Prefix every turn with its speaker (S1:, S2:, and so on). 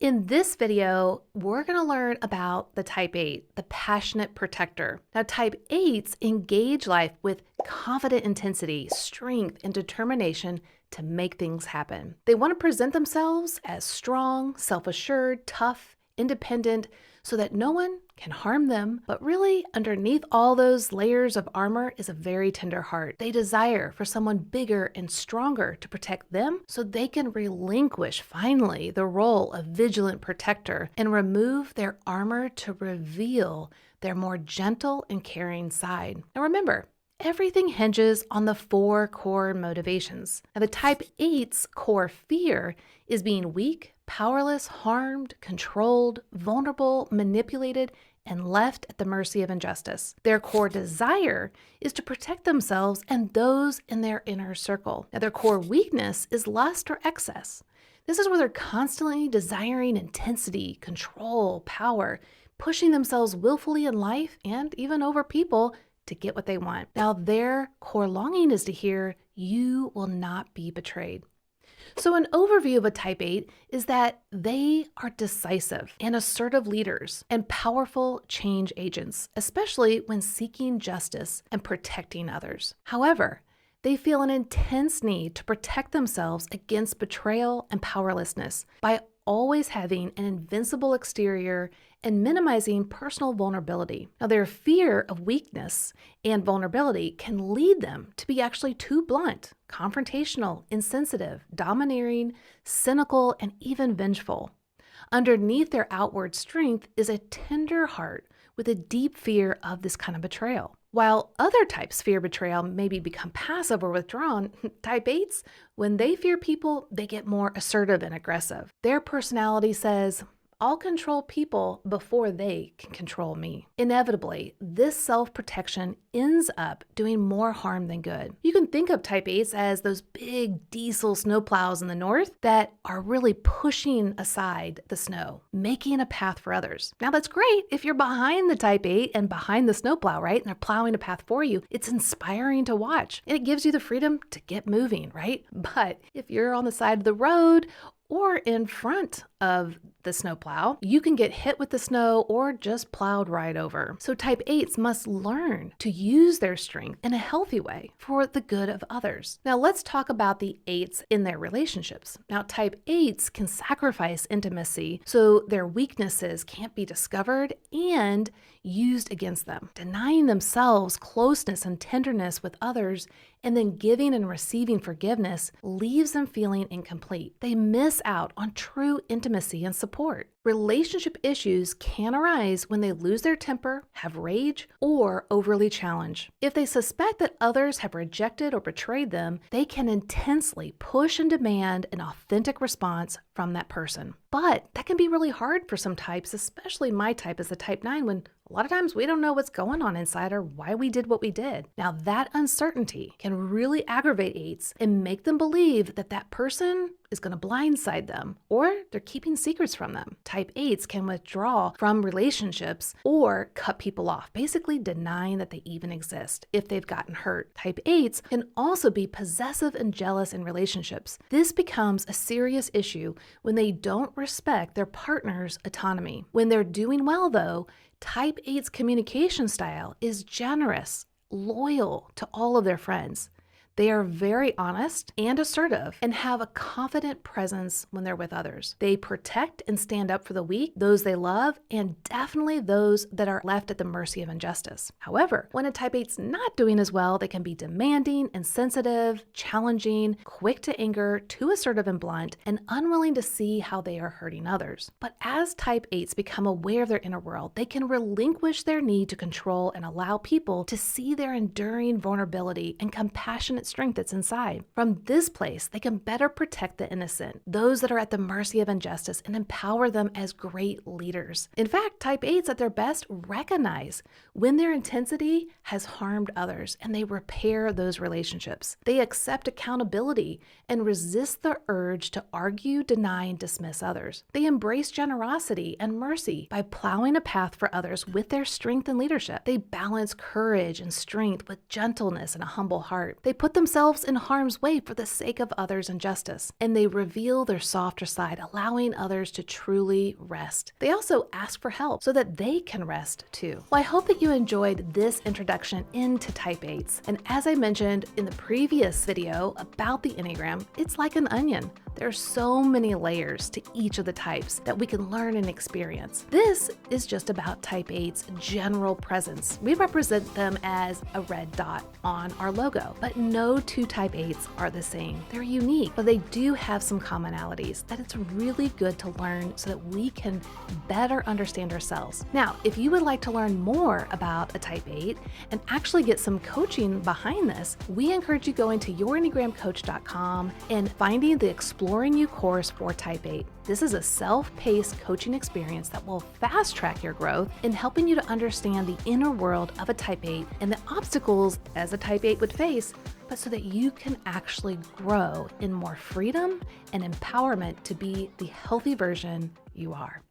S1: In this video, we're going to learn about the type 8, the passionate protector. Now, type 8s engage life with confident intensity, strength, and determination to make things happen. They want to present themselves as strong, self-assured, tough, independent, so that no one can harm them. But really, underneath all those layers of armor is a very tender heart. They desire for someone bigger and stronger to protect them so they can relinquish, finally, the role of vigilant protector and remove their armor to reveal their more gentle and caring side. Now remember, everything hinges on the 4 core motivations. Now, the type 8's core fear is being weak, powerless, harmed, controlled, vulnerable, manipulated, and left at the mercy of injustice. Their core desire is to protect themselves and those in their inner circle. Now, their core weakness is lust or excess. This is where they're constantly desiring intensity, control, power, pushing themselves willfully in life and even over people to get what they want. Now, their core longing is to hear, "You will not be betrayed." So an overview of a type 8 is that they are decisive and assertive leaders and powerful change agents, especially when seeking justice and protecting others. However, they feel an intense need to protect themselves against betrayal and powerlessness by always having an invincible exterior and minimizing personal vulnerability. Now, their fear of weakness and vulnerability can lead them to be actually too blunt, confrontational, insensitive, domineering, cynical, and even vengeful. Underneath their outward strength is a tender heart with a deep fear of this kind of betrayal. While other types fear betrayal, maybe become passive or withdrawn, type 8s, when they fear people, they get more assertive and aggressive. Their personality says, "I'll control people before they can control me." Inevitably, this self-protection ends up doing more harm than good. You can think of type 8s as those big diesel snowplows in the north that are really pushing aside the snow, making a path for others. Now, that's great if you're behind the type 8 and behind the snowplow, right? And they're plowing a path for you. It's inspiring to watch, and it gives you the freedom to get moving, right? But if you're on the side of the road or in front of the snowplow, you can get hit with the snow or just plowed right over. So type 8s must learn to use their strength in a healthy way for the good of others. Now let's talk about the 8s in their relationships. Now, type 8s can sacrifice intimacy so their weaknesses can't be discovered and used against them. Denying themselves closeness and tenderness with others and then giving and receiving forgiveness leaves them feeling incomplete. They miss out on true intimacy and support. Relationship issues can arise when they lose their temper, have rage, or overly challenge. If they suspect that others have rejected or betrayed them, they can intensely push and demand an authentic response from that person. But that can be really hard for some types, especially my type as a type 9, when a lot of times we don't know what's going on inside or why we did what we did. Now, that uncertainty can really aggravate 8s and make them believe that that person is going to blindside them or they're keeping secrets from them. Type 8s can withdraw from relationships or cut people off, basically denying that they even exist if they've gotten hurt. Type 8s can also be possessive and jealous in relationships. This becomes a serious issue when they don't respect their partner's autonomy. When they're doing well, though, type 8's communication style is generous, loyal to all of their friends. They are very honest and assertive and have a confident presence when they're with others. They protect and stand up for the weak, those they love, and definitely those that are left at the mercy of injustice. However, when a type 8's not doing as well, they can be demanding, insensitive, challenging, quick to anger, too assertive and blunt, and unwilling to see how they are hurting others. But as type 8's become aware of their inner world, they can relinquish their need to control and allow people to see their enduring vulnerability and compassionate strength that's inside. From this place, they can better protect the innocent, those that are at the mercy of injustice, and empower them as great leaders. In fact, type 8s at their best recognize when their intensity has harmed others and they repair those relationships. They accept accountability and resist the urge to argue, deny, and dismiss others. They embrace generosity and mercy by plowing a path for others with their strength and leadership. They balance courage and strength with gentleness and a humble heart. They put themselves in harm's way for the sake of others and justice. And they reveal their softer side, allowing others to truly rest. They also ask for help so that they can rest too. Well, I hope that you enjoyed this introduction into Type 8s. And as I mentioned in the previous video about the Enneagram, it's like an onion. There are so many layers to each of the types that we can learn and experience. This is just about Type 8's general presence. We represent them as a red dot on our logo, but no two Type 8s are the same. They're unique, but they do have some commonalities that it's really good to learn so that we can better understand ourselves. Now, if you would like to learn more about a Type 8 and actually get some coaching behind this, we encourage you going to yourenneagramcoach.com and finding the Exploring You course for Type 8. This is a self-paced coaching experience that will fast-track your growth in helping you to understand the inner world of a Type 8 and the obstacles as a Type 8 would face, but so that you can actually grow in more freedom and empowerment to be the healthy version you are.